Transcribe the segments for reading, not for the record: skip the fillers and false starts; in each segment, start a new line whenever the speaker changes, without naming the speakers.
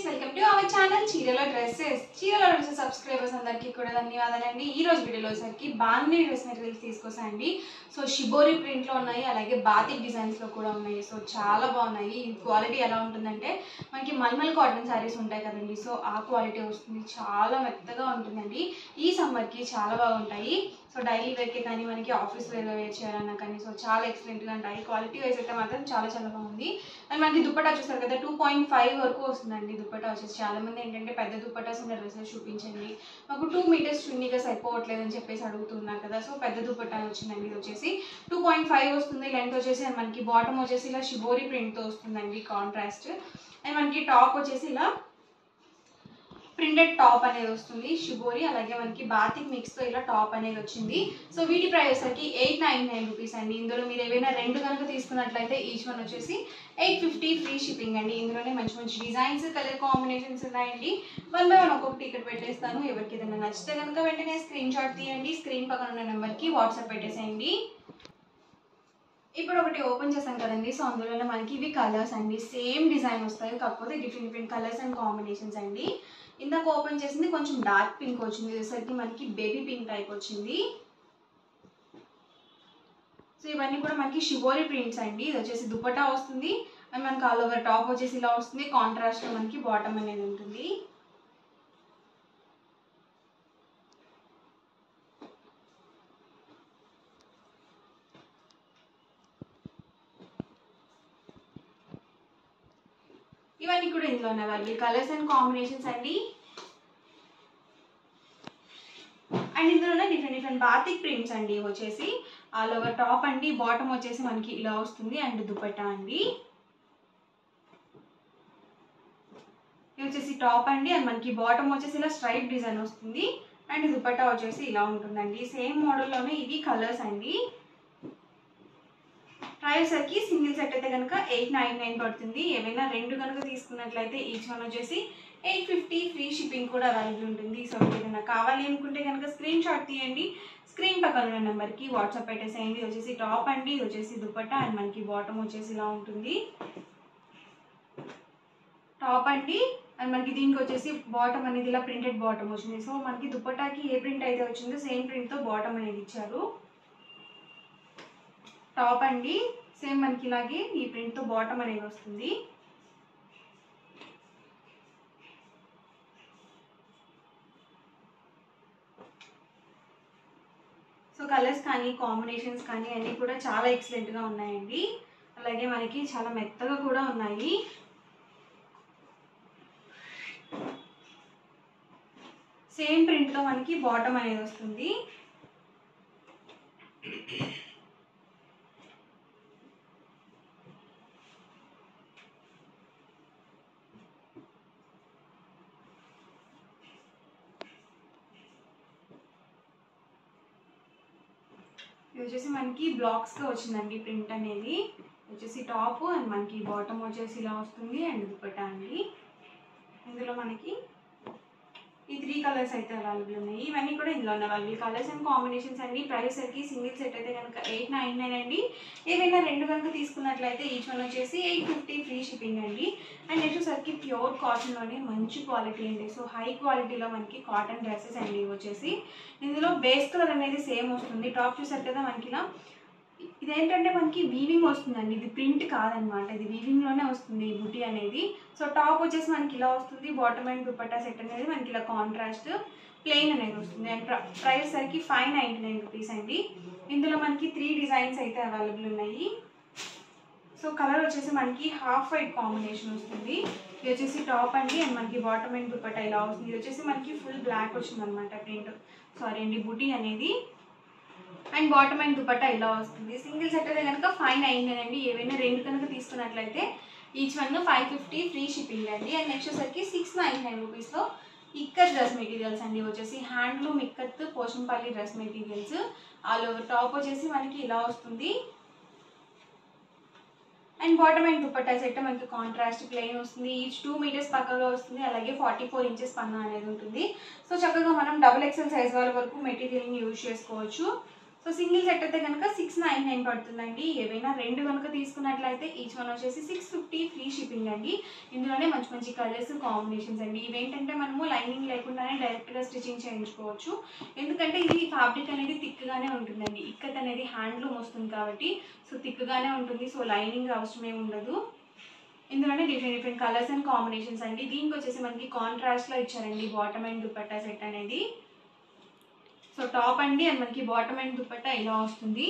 Welcome to our channel చీరల dresses subscribers అందరికీ కూడా ధన్యవాదాలండి. ఈ రోజు వీడియోలో వచ్చేసరికి బాందిని డ్రెస్ మెటీరియల్స్ తీసుకొస్తానండి. సో షిబోరి ప్రింట్లో ఉన్నాయి, అలాగే బాతిక్ డిజైన్స్లో కూడా ఉన్నాయి. సో చాలా బాగున్నాయి. ఈ క్వాలిటీ ఎలా ఉంటుందంటే మనకి మల్మల్ కాటన్ శారీస్ ఉంటాయి కదండి, సో ఆ క్వాలిటీ వస్తుంది. చాలా మెత్తగా ఉంటుందండి. ఈ సమ్మర్కి చాలా బాగుంటాయి. సో డైలీ వేర్కి కానీ మనకి ఆఫీస్ వేర్గా వేర్ చేయాలన్నా కానీ సో చాలా ఎక్సలెంట్గా ఉంటాయి. క్వాలిటీ వైజ్ అయితే మాత్రం చాలా చాలా బాగుంది. అండ్ మనకి దుప్పటా చూస్తారు కదా 2.5 వరకు వస్తుందండి. దుప్పటా వచ్చేసి చాలామంది ఏంటంటే పెద్ద దుప్పటాస్ ఉన్న డ్రెస్సెస్ చూపించండి, మాకు 2 మీటర్స్ చున్నీగా సరిపోవట్లేదు అని చెప్పేసి అడుగుతున్నారు కదా. సో పెద్ద దుప్పటా వచ్చిందండి. ఇది వచ్చేసి 2.5 వస్తుంది. లెంత్ వచ్చేసి అండ్ మనకి బాటమ్ వచ్చేసి ఇలా షిబోరి ప్రింట్తో వస్తుందండి, కాంట్రాస్ట్. అండ్ మనకి టాప్ వచ్చేసి ఇలా ప్రింటెడ్ టాప్ అనేది వస్తుంది షిబోరి, అలాగే మనకి బాతిక్ మిక్స్తో ఇలా టాప్ అనేది వచ్చింది. సో వీటి ప్రైస్ వచ్చేసరికి 899 రూపీస్ అండి. ఇందులో మీరు ఏవైనా రెండు కనుక తీసుకున్నట్లయితే ఈచ్ వన్ వచ్చేసి 850 ఫ్రీ షిప్పింగ్ అండి. ఇందులోనే మంచి మంచి డిజైన్స్, కలర్ కాంబినేషన్స్ ఉన్నాయండి. 1 by 1 ఒక్కొక్కటి ఇక్కడ పెట్టేస్తాను. ఎవరికి ఏదైనా నచ్చితే కనుక వెంటనే స్క్రీన్ షాట్ తీయండి, స్క్రీన్ పక్కన ఉన్న నెంబర్కి వాట్సాప్ పెట్టేసేయండి. ఇప్పుడు ఒకటి ఓపెన్ చేసాం కదండి, సో అందులోనే మనకి ఇవి కలర్స్ అండి. సేమ్ డిజైన్ వస్తాయి, కాకపోతే different different colours and combinations అండి. ఇందాక ఓపెన్ చేసింది కొంచెం డార్క్ పింక్ వచ్చింది, వచ్చేసరికి మనకి బేబీ పింక్ టైప్ వచ్చింది. సో ఇవన్నీ కూడా మనకి షిబోరి ప్రింట్స్ అండి. ఇది వచ్చేసి దుపట్టా వస్తుంది అండ్ మనకి ఆల్ ఓవర్ టాప్ వచ్చేసి ఇలా వస్తుంది. కాంట్రాస్ట్లో మనకి బాటమ్ అనేది ఉంటుంది. ఇవన్నీ కూడా ఇందులో ఉన్నవి కలర్స్ అండ్ కాంబినేషన్స్ అండి. అండ్ ఇందులోనే డిఫరెంట్ డిఫరెంట్ బాతిక్ ప్రింట్స్ అండి. వచ్చేసి ఆల్ ఓవర్ టాప్ అండి, బాటమ్ వచ్చేసి మనకి ఇలా వస్తుంది అండ్ దుపట్టా అండి. ఇది వచ్చేసి టాప్ అండి అండ్ మనకి బాటమ్ వచ్చేసి ఇలా స్ట్రైప్ డిజైన్ వస్తుంది అండ్ దుపట్టా వచ్చేసి ఇలా ఉంటుందండి. సేమ్ మోడల్లోనే ఇవి కలర్స్ అండి. ప్రైస్ వచ్చి సింగిల్ సెట్ అయితే కనుక 899 పడుతుంది. ఏవైనా రెండు కనుక తీసుకున్నట్లయితే ఈచ్ వన్ వచ్చేసి 850 ఫ్రీ షిప్పింగ్ కూడా అవైలబుల్ ఉంటుంది. సో ఏదైనా కావాలి అనుకుంటే కనుక స్క్రీన్ షాట్ తీయండి, స్క్రీన్ పక్కన ఉన్న నెంబర్కి వాట్సాప్ పెట్టేసేయండి. ఇది వచ్చేసి టాప్ అండి, ఇది వచ్చేసి దుపట్టా అండ్ మనకి బాటమ్ వచ్చేసి ఇలా ఉంటుంది. టాప్ అండి అండ్ మనకి దీనికి వచ్చేసి బాటమ్ అనేది ఇలా ప్రింటెడ్ బాటమ్ వచ్చింది. సో మనకి దుపట్టాకి ఏ ప్రింట్ అయితే వచ్చిందో సేమ్ ప్రింట్తో బాటమ్ అనేది ఇచ్చారు. టాప్ అండి సేమ్ మనకి ఇలాగే ఈ ప్రింట్తో బాటమ్ అనేది వస్తుంది. సో కలర్స్ కానీ కాంబినేషన్స్ కానీ అన్నీ కూడా చాలా ఎక్సలెంట్గా ఉన్నాయండి. అలాగే మనకి చాలా మెత్తగా కూడా ఉన్నాయి. సేమ్ ప్రింట్తో మనకి బాటమ్ అనేది వస్తుంది. ఇది వచ్చేసి మనకి బ్లాక్స్గా వచ్చిందండి ప్రింట్ అనేది. వచ్చేసి టాప్ అండ్ మనకి బాటమ్ వచ్చేసి ఇలా వస్తుంది అండ్ దుపట్టా అండి. ఇందులో మనకి ఈ 3 కలర్స్ అయితే అవైలబుల్ ఉన్నాయి. ఇవన్నీ కూడా ఇందులో ఉన్నవి కలర్స్ అండ్ కాంబినేషన్స్ అండి. ప్రైస్ సరికి సింగిల్ సెట్ అయితే కనుక 899 అండి. ఏవైనా రెండు కనుక తీసుకున్నట్లయితే ఈచ్ వన్ వచ్చేసి 850 ఫ్రీ షిప్పింగ్ అండి. అండ్ నెక్స్ట్ సరికి ప్యూర్ కాటన్లోనే మంచి క్వాలిటీ అండి. సో హై క్వాలిటీలో మనకి కాటన్ డ్రెస్సెస్ అండి. వచ్చేసి ఇందులో బేస్ కలర్ అనేది సేమ్ వస్తుంది. టాప్ చూసారు కదా మనకి ఇలా, ఇదేంటంటే మనకి వీవింగ్ వస్తుందండి, ఇది ప్రింట్ కాదనమాట, ఇది వీవింగ్లోనే వస్తుంది ఈ బుటీ అనేది. సో టాప్ వచ్చేసి మనకి ఇలా వస్తుంది, బాటమ్ అండ్ దుపట్టా సెట్ అనేది మనకి ఇలా కాంట్రాస్ట్ ప్లెయిన్ అనేది వస్తుంది. అండ్ ప్రైస్ సరికి 599 రూపీస్ అండి. ఇందులో మనకి 3 డిజైన్స్ అయితే అవైలబుల్ ఉన్నాయి. సో కలర్ వచ్చేసి మనకి హాఫ్ వైట్ కాంబినేషన్ వస్తుంది. ఇది వచ్చేసి టాప్ అండి అండ్ మనకి బాటమ్ అండ్ దుపట్టా ఇలా వస్తుంది. ఇది వచ్చేసి మనకి ఫుల్ బ్లాక్ వచ్చింది అనమాట ప్రింట్, సారీ అండి బుటీ అనేది. అండ్ బాటమ్ అండ్ దుపట్టా ఇలా వస్తుంది. సింగిల్ సెట్ అయితే కనుక 599 అండి. ఏవైనా రెండు కనుక తీసుకున్నట్లయితే ఈచ్ వన్ 550 ఫ్రీ షిప్పింగ్ అండి. అండ్ నెక్స్ట్ వచ్చేసరికి 699 రూపీస్లో ఇక్కత్ డ్రెస్ మెటీరియల్స్ అండి. వచ్చేసి handloom ikat Pochampally dress materials. All over top వచ్చేసి మనకి ఇలా వస్తుంది and bottom and dupatta set మనకి కాంట్రాస్ట్ ప్లెయిన్ వస్తుంది. ఈచ్ 2 మీటర్స్ పక్కగా వస్తుంది, అలాగే 44 ఇంచెస్ పన్నా అనేది ఉంటుంది. సో చక్కగా మనం XXL సైజ్ వాళ్ళ వరకు మెటీరియల్ని యూజ్ చేసుకోవచ్చు. సో సింగిల్ సెట్ అయితే కనుక 699 పడుతుందండి. ఏవైనా రెండు కనుక తీసుకున్నట్లయితే ఈచ్ వన్ వచ్చేసి 650 ఫ్రీ షిప్పింగ్ అండి. ఇందులోనే మంచి మంచి కలర్స్ కాంబినేషన్స్ అండి. ఇవేంటంటే మనము లైనింగ్ లేకుండానే డైరెక్ట్గా స్టిచ్చింగ్ చేయించుకోవచ్చు. ఎందుకంటే ఇది ఫ్యాబ్రిక్ అనేది థిక్గానే ఉంటుందండి. ఇక్కత్ అనేది హ్యాండ్లూమ్ వస్తుంది కాబట్టి సో థిక్గానే ఉంటుంది. సో లైనింగ్ అవసరమే ఉండదు. ఇందులోనే డిఫరెంట్ కలర్స్ అండ్ కాంబినేషన్స్ అండి. దీనికి వచ్చేసి మనకి కాంట్రాస్ట్లో ఇచ్చారండి బాటమ్ అండ్ దుపట్టా సెట్ అనేది. సో టాప్ అండి అండ్ మనకి బాటమ్ అండ్ దుపట్టా ఇలా వస్తుంది.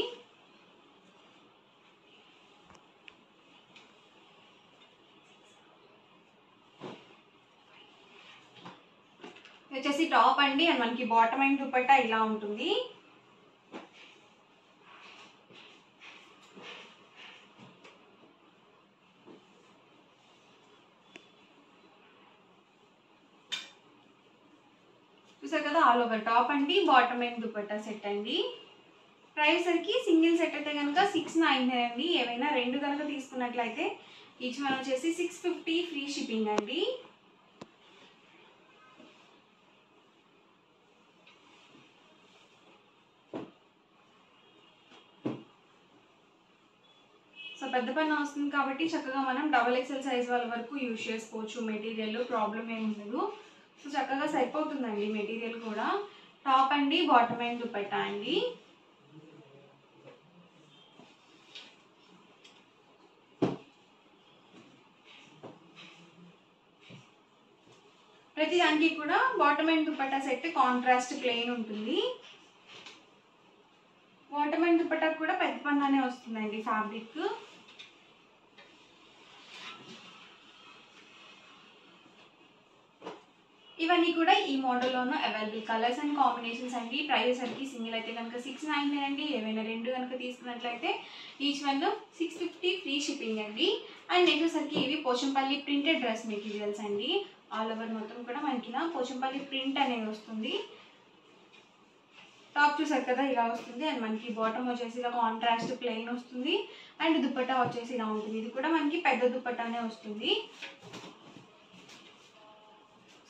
వచ్చేసి టాప్ అండి అండ్ మనకి బాటమ్ అండ్ దుపట్టా ఇలా ఉంటుంది. చూసారు కదా, ఆల్ ఓవర్ టాప్ అండి బాటమ్ అండ్ దుపట్టా సెట్ అండి. ప్రైస్ సరికి సింగిల్ సెట్ అయితే కనుక 699 అండి. ఏవైనా రెండు కనుక తీసుకున్నట్లయితే ఈచ్ వన్ వచ్చేసి 650 ఫ్రీ షిప్పింగ్ అండి. సో పెద్ద పని వస్తుంది కాబట్టి చక్కగా మనం XXL సైజ్ వాళ్ళ వరకు యూజ్ చేసుకోవచ్చు. మెటీరియల్ ప్రాబ్లం ఏమి ఉండదు. సో చక్కగా సరిపోతుందండి మెటీరియల్ కూడా. టాప్ అండి బాటమ్ అండ్ దుపట్టా అండి. ప్రతి దానికి కూడా bottom and dupatta set contrast plain ఉంటుంది. బాటమ్ అండ్ దుపట్టా కూడా పెద్ద పన్నానే వస్తుందండి ఫ్యాబ్రిక్. ఇవన్నీ కూడా ఈ మోడల్లోనూ అవైలబుల్ కలర్స్ అండ్ కాంబినేషన్స్ అండి. ప్రైస్ సరికి సింగిల్ అయితే కనుక 699 అండి. ఏవైనా రెండు కనుక తీసుకున్నట్లయితే ఈచ్ వన్ 650 ఫ్రీ షిప్పింగ్ అండి. అండ్ నెక్స్ట్ సరికి ఇవి పోచంపల్లి ప్రింటెడ్ డ్రెస్ మెటీరియల్స్ అండి. ఆల్ ఓవర్ మొత్తం కూడా మనకి పోచంపల్లి ప్రింట్ అనేది వస్తుంది. టాప్ చూసారు కదా ఇలా వస్తుంది. అండ్ మనకి బాటమ్ వచ్చేసి ఇలా కాంట్రాస్ట్ ప్లెయిన్ వస్తుంది. అండ్ దుపట్టా వచ్చేసి ఇలా ఉంటుంది. ఇది కూడా మనకి పెద్ద దుపట్టానే వస్తుంది.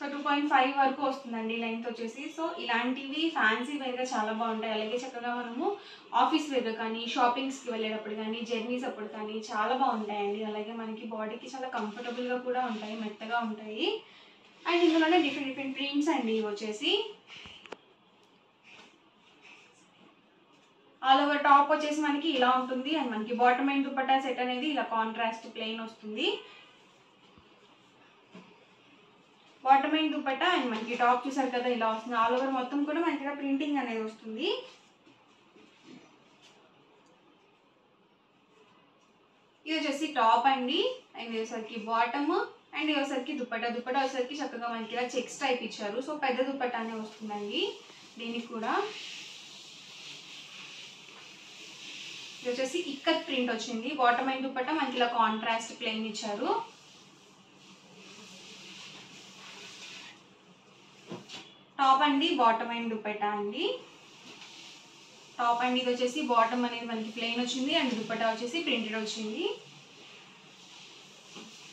సో 2.5 వరకు వస్తుందండి లెంత్ వచ్చేసి. సో ఇలాంటివి ఫ్యాన్సీ వేర్గా చాలా బాగుంటాయి. అలాగే చక్కగా మనము ఆఫీస్ వేర్గా కానీ షాపింగ్స్కి వెళ్ళేటప్పుడు కానీ జర్నీస్ అప్పుడు కానీ చాలా బాగుంటాయండి. అలాగే మనకి బాడీకి చాలా కంఫర్టబుల్గా కూడా ఉంటాయి, మెత్తగా ఉంటాయి. అండ్ ఇందులోనే డిఫరెంట్ ప్రింట్స్ అండి ఇవి వచ్చేసి. ఆల్ ఓవర్ టాప్ వచ్చేసి మనకి ఇలా ఉంటుంది. అండ్ మనకి బాటమ్ అండ్ దుపట్టా సెట్ అనేది ఇలా కాంట్రాస్ట్ ప్లెయిన్ వస్తుంది. బాటమ్ అండ్ దుపట్టా అండ్ మనకి టాప్ చూసారు కదా ఇలా వస్తుంది. ఆల్ ఓవర్ మొత్తం కూడా మనకి ప్రింటింగ్ అనేది వస్తుంది. ఇది వచ్చేసి టాప్ అండి. అండ్ వచ్చేసరికి బాటమ్ అండ్ వచ్చేసరికి దుపట్టా వచ్చేసరికి చక్కగా మనకి ఇలా చెక్స్ టైప్ ఇచ్చారు. సో పెద్ద దుపట్టానే వస్తుందండి దీనికి కూడా. ఇది వచ్చేసి ఇక్కత్ ప్రింట్ వచ్చింది. బాటమ్ అండ్ దుపట్టా మనకి ఇలా కాంట్రాస్ట్ ప్లెయిన్ ఇచ్చారు. టాప్ అండి బాటమ్ అండ్ దుపట్టా అండి. టాప్ అండి ఇది వచ్చేసి బాటమ్ అనేది మనకి ప్లెయిన్ వచ్చింది. అండ్ దుపట్టా వచ్చేసి ప్రింటెడ్ వచ్చింది.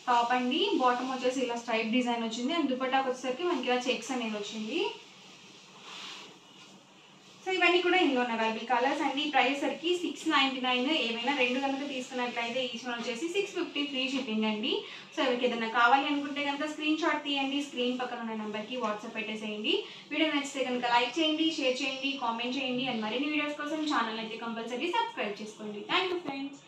టాప్ అండి బాటమ్ వచ్చేసి ఇలా స్ట్రైప్ డిజైన్ వచ్చింది. అండ్ దుపట్టాకి వచ్చేసరికి మనకి ఇలా చెక్స్ అనేది వచ్చింది. సో ఇవన్నీ కూడా ఇందులో అవైలబుల్ కలర్స్ అండి. ప్రైస్ సరికి 699. ఏమైనా రెండు కనుక తీసుకున్నట్లయితే ఈచ్ వన్ వచ్చేసి 650 ఫ్రీ షిప్పింగ్ అండి. సో ఎవరికి ఏదైనా కావాలి అనుకుంటే కనుక స్క్రీన్ షాట్ తీయండి. స్క్రీన్ పక్కన ఉన్న నెంబర్కి వాట్సాప్ పెట్టేసేయండి. వీడియో నచ్చితే కనుక లైక్ చేయండి, షేర్ చేయండి, కామెంట్ చేయండి. అండ్ మరిన్ని వీడియోస్ కోసం ఛానల్ అయితే కంపల్సరీ సబ్స్క్రైబ్ చేసుకోండి. Thank you friends.